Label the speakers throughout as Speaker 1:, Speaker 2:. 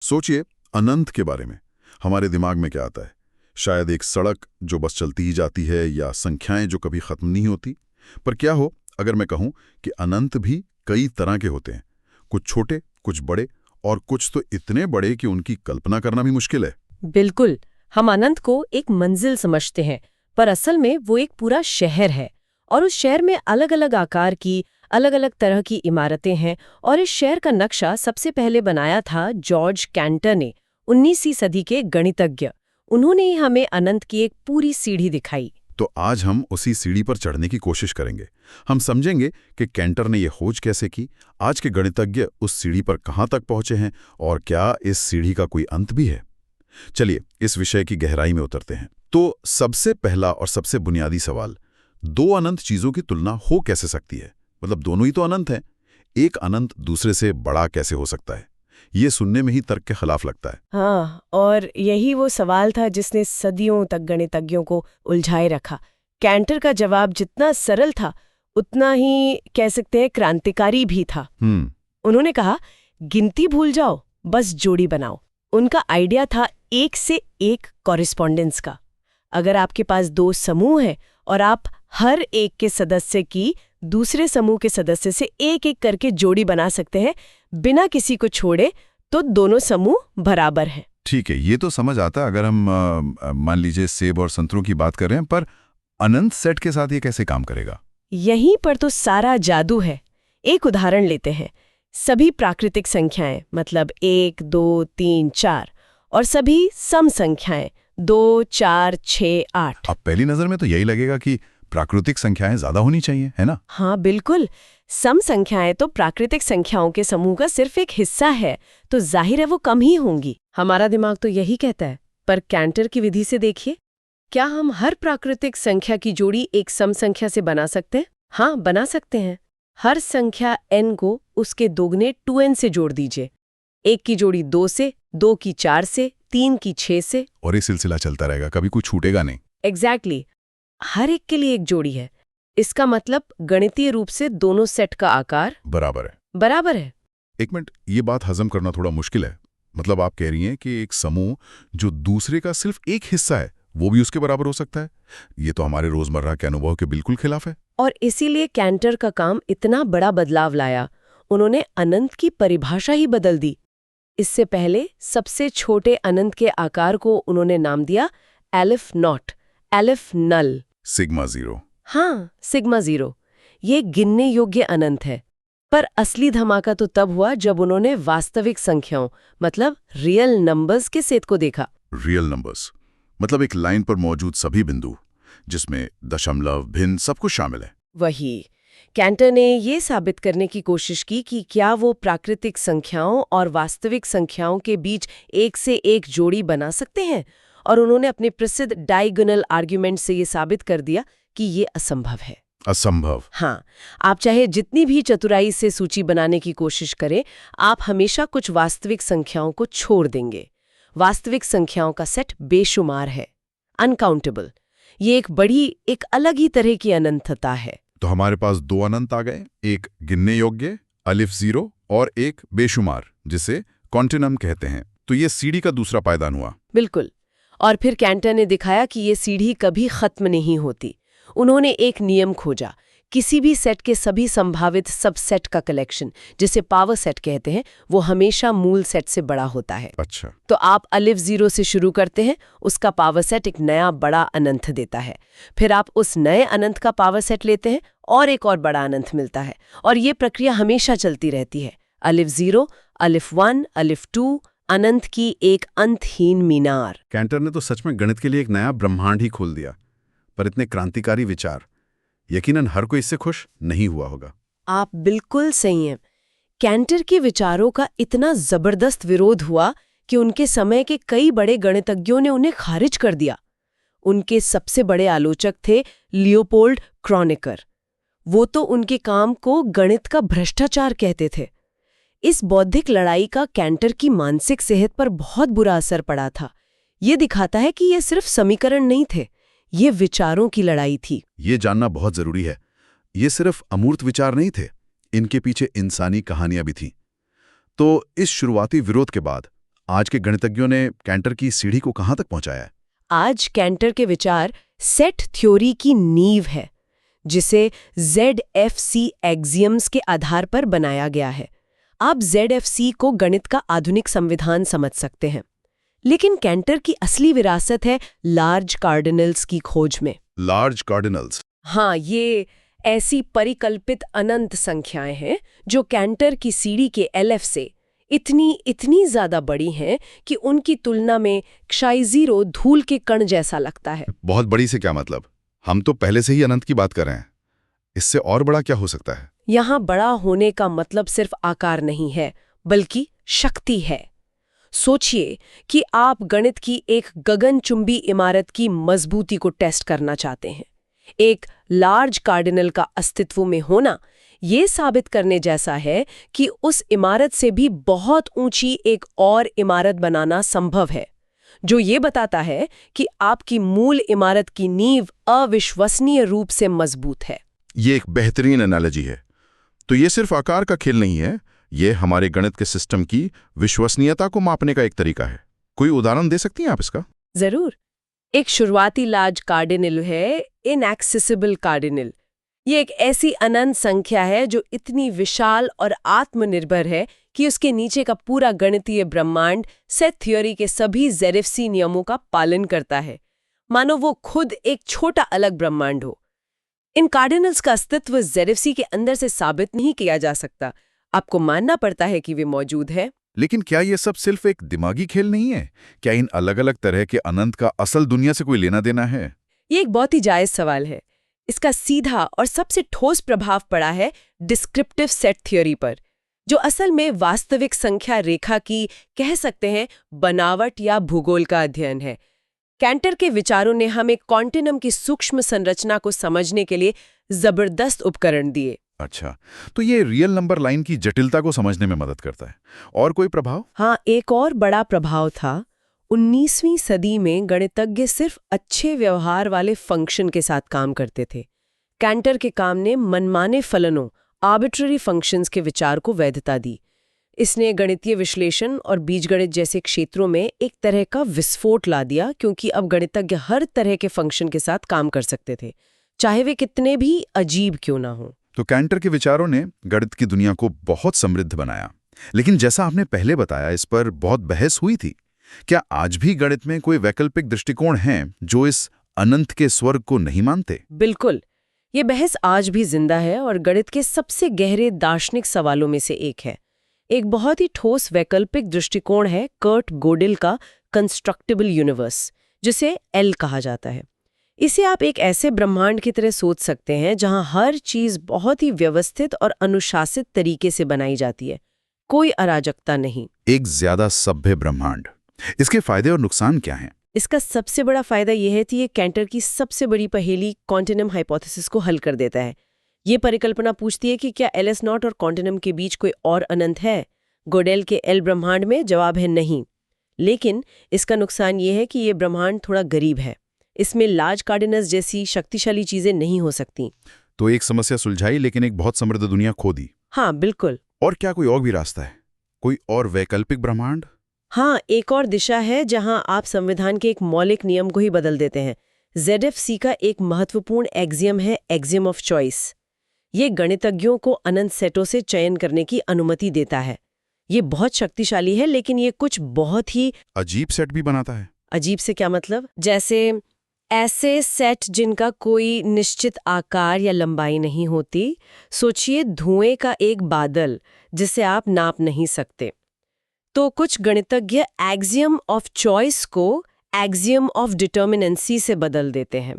Speaker 1: सोचिए, अनंत के बारे में हमारे दिमाग में क्या आता है? शायद एक सड़क जो बस चलती ही जाती है, या संख्याएं जो कभी खत्म नहीं होती। पर क्या हो अगर मैं कहूं कि अनंत भी कई तरह के होते हैं, कुछ छोटे, कुछ बड़े, और कुछ तो इतने बड़े कि उनकी कल्पना करना भी मुश्किल है।
Speaker 2: बिल्कुल। हम अनंत को एक मंजिल समझते हैं, पर असल में वो एक पूरा शहर है। और उस शहर में अलग अलग आकार की, अलग अलग तरह की इमारतें हैं। और इस शहर का नक्शा सबसे पहले बनाया था जॉर्ज कैंटर ने, 19वीं सदी के गणितज्ञ। उन्होंने ही हमें अनंत की एक पूरी सीढ़ी दिखाई।
Speaker 1: तो आज हम उसी सीढ़ी पर चढ़ने की कोशिश करेंगे। हम समझेंगे कि कैंटर ने यह खोज कैसे की, आज के गणितज्ञ उस सीढ़ी पर कहाँ तक पहुंचे हैं, और क्या इस सीढ़ी का कोई अंत भी है। चलिए इस विषय की गहराई में उतरते हैं। तो सबसे पहला और सबसे बुनियादी सवाल, दो अनंत चीजों की तुलना हो कैसे सकती है? मतलब दोनों ही तो अनंत हैं, एक अनंत दूसरे से बड़ा कैसे हो सकता है? ये सुनने में ही तर्क के खिलाफ लगता है।
Speaker 2: हाँ, और यही वो सवाल था जिसने सदियों तक गणितज्ञों को उलझाए रखा। कैंटर का जवाब जितना सरल था, उतना ही कह सकते हैं क्रांतिकारी भी था। उन्होंने कहा, गिनती भूल जाओ, बस जोड़ी बनाओ। उनका आइडिया था एक से एक कॉरेस्पॉन्डेंस का। अगर आपके पास दो समूह हैं और आप हर एक के सदस्य की दूसरे समूह के सदस्य से एक एक करके जोड़ी बना सकते हैं बिना किसी को छोड़े, तो दोनों समूह बराबर हैं।
Speaker 1: ठीक है, ये तो समझ आता है अगर हम मान लीजिए सेब और संतरों की बात कर रहे हैं, पर अनंत सेट के साथ ये कैसे काम करेगा?
Speaker 2: यहीं पर तो सारा जादू है। एक उदाहरण लेते हैं। सभी प्राकृतिक संख्याएं, मतलब 1, 2, 3, 4, और सभी सम संख्याएं 2, 4, 6, 8।
Speaker 1: अब पहली नजर में तो यही लगेगा कि प्राकृतिक संख्याएं ज्यादा होनी चाहिए, है ना?
Speaker 2: हाँ बिल्कुल। सम संख्याएं तो प्राकृतिक संख्याओं के समूह का सिर्फ एक हिस्सा है, तो जाहिर है वो कम ही होंगी। हमारा दिमाग तो यही कहता है। पर कैंटर की विधि से देखिए, क्या हम हर प्राकृतिक संख्या की जोड़ी एक सम संख्या से बना सकते हैं? हाँ, बना सकते हैं। हर संख्या n को उसके दोगुने 2n से जोड़ दीजिए। एक की जोड़ी 2 से, 2 की 4 से, 3 की 6 से,
Speaker 1: और ये सिलसिला चलता रहेगा, कभी कुछ छूटेगा नहीं।
Speaker 2: एग्जैक्टली। हर एक के लिए एक जोड़ी है। इसका मतलब गणितीय रूप से दोनों सेट का आकार बराबर है।
Speaker 1: एक मिनट, ये बात हजम करना थोड़ा मुश्किल है। मतलब आप कह रही हैं कि एक समूह जो दूसरे का सिर्फ एक हिस्सा है, वो भी उसके बराबर हो सकता है? ये तो हमारे रोजमर्रा के अनुभव के बिल्कुल खिलाफ है।
Speaker 2: और इसीलिए कैंटर का काम इतना बड़ा बदलाव लाया। उन्होंने अनंत की परिभाषा ही बदल दी। इससे पहले सबसे छोटे अनंत के आकार को उन्होंने नाम दिया aleph not, aleph null,
Speaker 1: sigma zero.
Speaker 2: हाँ, सिग्मा जीरो। ये गिनने योग्य अनंत है। पर असली धमाका तो तब हुआ जब उन्होंने वास्तविक संख्याओं, मतलब रियल नंबर्स के सेट को देखा।
Speaker 1: रियल नंबर्स मतलब एक लाइन पर मौजूद सभी बिंदु, जिसमें दशमलव, भिन्न सब कुछ शामिल है।
Speaker 2: वही। कैंटर ने ये साबित करने की कोशिश की कि क्या वो प्राकृतिक संख्याओं और वास्तविक संख्याओं के बीच एक से एक जोड़ी बना सकते हैं। और उन्होंने अपने प्रसिद्ध डायगोनल आर्ग्यूमेंट से ये साबित कर दिया कि ये असंभव है।
Speaker 1: असंभव?
Speaker 2: हाँ, आप चाहे जितनी भी चतुराई से सूची बनाने की कोशिश करें, आप हमेशा कुछ वास्तविक संख्याओं को छोड़ देंगे। वास्तविक संख्याओं का सेट बेशुमार है, अनकाउंटेबल। ये एक अलग ही तरह की अनंतता है।
Speaker 1: तो हमारे पास दो अनंत आ गए, एक गिनने योग्य अलिफ जीरो और एक बेशुमार, जिसे कॉन्टिनम कहते हैं। तो ये सीढ़ी का दूसरा पायदान हुआ।
Speaker 2: बिल्कुल। और फिर कैंटर ने दिखाया कि ये सीढ़ी कभी खत्म नहीं होती। उन्होंने एक नियम खोजा, किसी भी सेट के सभी संभावित सबसेट का कलेक्शन, जिसे पावर सेट कहते हैं, वो हमेशा मूल सेट से बड़ा होता है।
Speaker 1: अच्छा।
Speaker 2: तो आप अलिफ जीरो से शुरू करते हैं, उसका पावर सेट एक नया बड़ा अनंत देता है। फिर आप उस नए अनंत का पावर सेट लेते हैं और एक और बड़ा अनंत मिलता है। और ये प्रक्रिया हमेशा चलती रहती है। अलिफ जीरो, अलिफ 1, अलिफ 2, अनंत की एक अंतहीन मीनार।
Speaker 1: कैंटर ने तो सच में गणित के लिए एक नया ब्रह्मांड ही खोल दिया। पर इतने क्रांतिकारी विचार, यकीनन हर कोई इससे खुश नहीं हुआ होगा।
Speaker 2: आप बिल्कुल सही हैं। कैंटर के विचारों का इतना जबरदस्त विरोध हुआ कि उनके समय के कई बड़े गणितज्ञों ने उन्हें खारिज कर दिया। उनके सबसे बड़े आलोचक थे लियोपोल्ड क्रॉनेकर। वो तो उनके काम को गणित का भ्रष्टाचार कहते थे। इस बौद्धिक लड़ाई का कैंटर की मानसिक सेहत पर बहुत बुरा असर पड़ा था। ये दिखाता है कि ये सिर्फ समीकरण नहीं थे, ये विचारों की लड़ाई थी।
Speaker 1: ये जानना बहुत जरूरी है। ये सिर्फ अमूर्त विचार नहीं थे, इनके पीछे इंसानी कहानियां भी थीं। तो इस शुरुआती विरोध के बाद आज के गणितज्ञों ने कैंटर की सीढ़ी को कहाँ तक पहुंचाया है?
Speaker 2: आज कैंटर के विचार सेट थ्योरी की नींव है, जिसे ZFC एक्सियम्स के आधार पर बनाया गया है। आप ZFC को गणित का आधुनिक संविधान समझ सकते हैं। लेकिन कैंटर की असली विरासत है लार्ज कार्डिनल्स की खोज में।
Speaker 1: Large cardinals?
Speaker 2: हाँ, ये ऐसी परिकल्पित अनंत संख्याएं हैं जो कैंटर की सीढ़ी के LF से इतनी ज्यादा बड़ी हैं कि उनकी तुलना में क्षय धूल के कण जैसा लगता है।
Speaker 1: बहुत बड़ी से क्या मतलब? हम तो पहले से ही अनंत की बात कर रहे हैं। इससे और बड़ा क्या हो सकता है?
Speaker 2: यहाँ बड़ा होने का मतलब सिर्फ आकार नहीं है, बल्कि शक्ति है। सोचिए कि आप गणित की एक गगनचुंबी इमारत की मजबूती को टेस्ट करना चाहते हैं। एक लार्ज कार्डिनल का अस्तित्व में होना ये साबित करने जैसा है कि उस इमारत से भी बहुत ऊंची एक और इमारत बनाना संभव है, जो ये बताता है कि आपकी मूल इमारत की नींव अविश्वसनीय रूप से मजबूत है।
Speaker 1: ये एक बेहतरीन एनालॉजी है। तो ये सिर्फ आकार का खेल नहीं है, ये हमारे गणित के सिस्टम की विश्वसनीयता को मापने का एक तरीका है। कोई उदाहरण दे सकती हैं आप इसका?
Speaker 2: जरूर। एक शुरुआती लार्ज कार्डिनल है इनएक्सेसिबल कार्डिनल। ये एक ऐसी अनंत संख्या है जो इतनी विशाल और आत्मनिर्भर है कि उसके नीचे का पूरा गणितीय ब्रह्मांड सेट थ्योरी के सभी ZFC नियमों का पालन करता है, मानो वो खुद एक छोटा अलग ब्रह्मांड हो। इन कार्डिनल्स का अस्तित्व ZFC के अंदर से साबित नहीं किया जा सकता, आपको मानना पड़ता है कि वे मौजूद है।
Speaker 1: लेकिन क्या ये सब सिर्फ एक दिमागी खेल नहीं है? क्या इन अलग-अलग तरह के अनंत का असल दुनिया से कोई लेना देना है?
Speaker 2: ये एक बहुत ही जायज सवाल है। इसका सीधा और सबसे ठोस प्रभाव पड़ा है डिस्क्रिप्टिव सेट थ्योरी पर, जो असल में वास्तविक संख्या रेखा की, कह सकते हैं, बनावट या भूगोल का अध्ययन है। कैंटर के विचारों ने हमें क्वांटिनम की सूक्ष्म संरचना को समझने के लिए जबरदस्त उपकरण दिए।
Speaker 1: अच्छा, तो ये रियल नंबर लाइन की जटिलता को समझने में मदद करता है। और कोई प्रभाव?
Speaker 2: हाँ, एक और बड़ा प्रभाव था। 19वीं सदी में गणितज्ञ सिर्फ अच्छे व्यवहार वाले फंक्शन के साथ काम करते थे। कैंटर के काम ने मनमाने फलनों, आर्बिट्ररी फंक्शंस के विचार को वैधता दी। इसने गणितीय विश्लेषण और बीजगणित जैसे क्षेत्रों में एक तरह का विस्फोट ला दिया, क्योंकि अब गणितज्ञ हर तरह के फंक्शन के साथ काम कर सकते थे, चाहे वे कितने भी अजीब क्यों ना हो।
Speaker 1: तो कैंटर के विचारों ने गणित की दुनिया को बहुत समृद्ध बनाया। लेकिन जैसा आपने पहले बताया, इस पर बहुत बहस हुई थी। क्या आज भी गणित में कोई वैकल्पिक दृष्टिकोण हैं जो इस अनंत के स्वर्ग को नहीं मानते?
Speaker 2: बिल्कुल, ये बहस आज भी जिंदा है और गणित के सबसे गहरे दार्शनिक सवालों में से एक है। एक बहुत ही ठोस वैकल्पिक दृष्टिकोण है कर्ट गोडेल का कंस्ट्रक्टिबल यूनिवर्स, जिसे L कहा जाता है। इसे आप एक ऐसे ब्रह्मांड की तरह सोच सकते हैं जहां हर चीज बहुत ही व्यवस्थित और अनुशासित तरीके से बनाई जाती है, कोई अराजकता नहीं।
Speaker 1: एक ज्यादा सभ्य ब्रह्मांड। इसके फायदे और नुकसान क्या हैं?
Speaker 2: इसका सबसे बड़ा फायदा यह है कि ये कैंटर की सबसे बड़ी पहेली क्वांटिनम हाइपोथेसिस को हल कर देता है। ये परिकल्पना पूछती है कि क्या LS0 और क्वांटिनम के बीच कोई और अनंत है? गोडेल के L ब्रह्मांड में जवाब है नहीं। लेकिन इसका नुकसान ये है कि ये ब्रह्मांड थोड़ा गरीब है। इसमें लार्ज कार्डिनल्स जैसी शक्तिशाली चीजें नहीं हो सकती।
Speaker 1: तो एक समस्या सुलझाई, लेकिन एक बहुत समृद्ध दुनिया खो दी।
Speaker 2: हाँ, बिल्कुल।
Speaker 1: और क्या कोई और भी रास्ता है? कोई और वैकल्पिक ब्रह्मांड?
Speaker 2: हाँ, एक और दिशा है जहां आप संविधान के एक मौलिक नियम को ही बदल देते हैं। ZFC का एक महत्वपूर्ण एक्सियम है एक्सियम ऑफ चॉइस। ये गणितज्ञों को अनंत सेटों से चयन करने की अनुमति देता है। ये बहुत शक्तिशाली है, लेकिन ये कुछ बहुत ही
Speaker 1: अजीब सेट भी बनाता है।
Speaker 2: अजीब से क्या मतलब? जैसे ऐसे सेट जिनका कोई निश्चित आकार या लंबाई नहीं होती। सोचिए धुएं का एक बादल जिसे आप नाप नहीं सकते। तो कुछ गणितज्ञ एक्सियम ऑफ चॉइस को एक्सियम ऑफ डिटर्मिनेंसी से बदल देते हैं।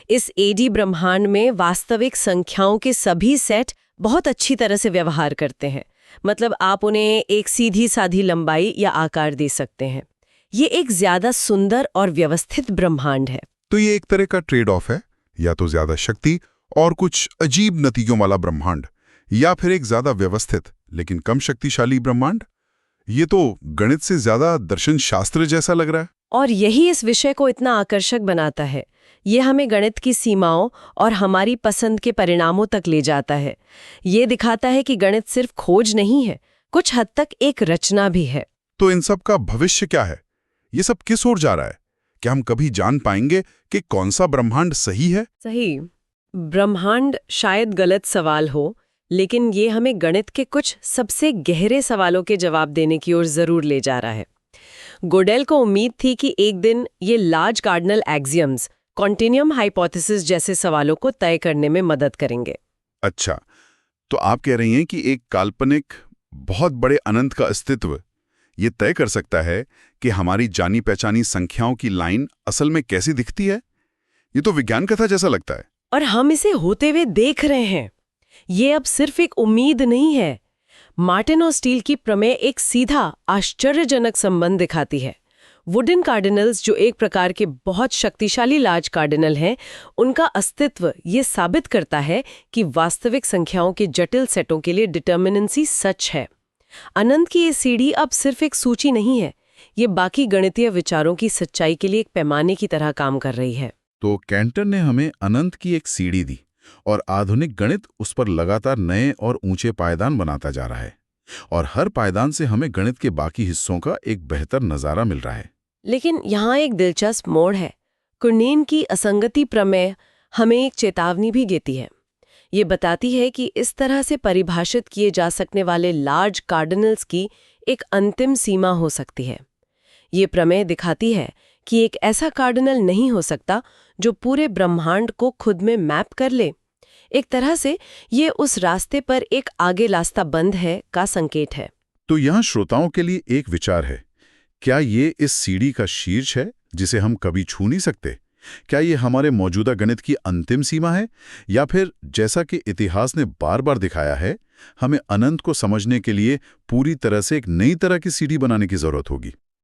Speaker 2: इस AD ब्रह्मांड में वास्तविक संख्याओं के सभी सेट बहुत अच्छी तरह से व्यवहार करते हैं। मतलब आप उन्हें एक सीधी साधी लंबाई या आकार दे सकते हैं। ये एक ज्यादा सुंदर और व्यवस्थित ब्रह्मांड है।
Speaker 1: तो ये एक तरह का ट्रेड ऑफ है, या तो ज्यादा शक्ति और कुछ अजीब नतीजों वाला ब्रह्मांड, या फिर एक ज्यादा व्यवस्थित लेकिन कम शक्तिशाली ब्रह्मांड। ये तो गणित से ज्यादा दर्शन शास्त्र जैसा लग रहा है।
Speaker 2: और यही इस विषय को इतना आकर्षक बनाता है। ये हमें गणित की सीमाओं और हमारी पसंद के परिणामों तक ले जाता है। ये दिखाता है कि गणित सिर्फ खोज नहीं है, कुछ हद तक एक रचना भी है।
Speaker 3: तो इन सब का भविष्य क्या है? ये सब किस ओर जा रहा है? क्या हम कभी जान पाएंगे कि कौन सा ब्रह्मांड सही है?
Speaker 2: सही ब्रह्मांड शायद गलत सवाल हो, लेकिन ये हमें गणित के कुछ सबसे गहरे सवालों के जवाब देने की ओर जरूर ले जा रहा है। गोडेल को उम्मीद थी कि एक दिन ये large cardinal axioms, continuum hypothesis जैसे सवालों को तय करने में मदद करेंगे।
Speaker 3: अच्छा, तो आप कह रही हैं कि एक काल्पनिक बहुत बड़े अनंत का अस्तित्व ये तय कर सकता है कि हमारी जानी पहचानी संख्याओं की लाइन असल में कैसी दिखती है? ये तो विज्ञान कथा जैसा लगता है।
Speaker 2: और हम इसे होते हुए देख रहे हैं। ये अब सिर्फ एक उम्मीद नहीं है। मार्टिन और स्टील की प्रमेय एक सीधा आश्चर्यजनक संबंध दिखाती है। वुडन कार्डिनल्स, जो एक प्रकार के बहुत शक्तिशाली लार्ज कार्डिनल हैं, उनका अस्तित्व ये साबित करता है कि वास्तविक संख्याओं के जटिल सेटों के लिए डिटर्मिनेंसी सच है। अनंत की ये सीढ़ी अब सिर्फ एक सूची नहीं है, ये बाकी गणितीय विचारों की सच्चाई के लिए एक पैमाने की तरह काम कर रही है।
Speaker 1: तो कैंटर ने हमें अनंत की एक सीढ़ी दी और आधुनिक गणित उस पर लगातार नए और ऊंचे पायदान बनाता जा रहा है, और हर पायदान से हमें गणित के बाकी हिस्सों का एक बेहतर नजारा मिल रहा है।
Speaker 2: लेकिन यहाँ एक दिलचस्प मोड़ है। कुर्नेन की असंगति प्रमेय हमें एक चेतावनी भी देती है। ये बताती है कि इस तरह से परिभाषित किए जा सकने वाले लार्ज कार्डिनल्स की एक अंतिम सीमा हो सकती है। ये प्रमेय दिखाती है कि एक ऐसा कार्डिनल नहीं हो सकता जो पूरे ब्रह्मांड को खुद में मैप कर ले। एक तरह से ये उस रास्ते पर एक आगे रास्ता बंद है का संकेत है।
Speaker 1: तो यहाँ श्रोताओं के लिए एक विचार है, क्या ये इस सीढ़ी का शीर्ष है जिसे हम कभी छू नहीं सकते? क्या ये हमारे मौजूदा गणित की अंतिम सीमा है, या फिर जैसा कि इतिहास ने बार बार दिखाया है, हमें अनंत को समझने के लिए पूरी तरह से एक नई तरह की सीढ़ी बनाने की जरूरत होगी?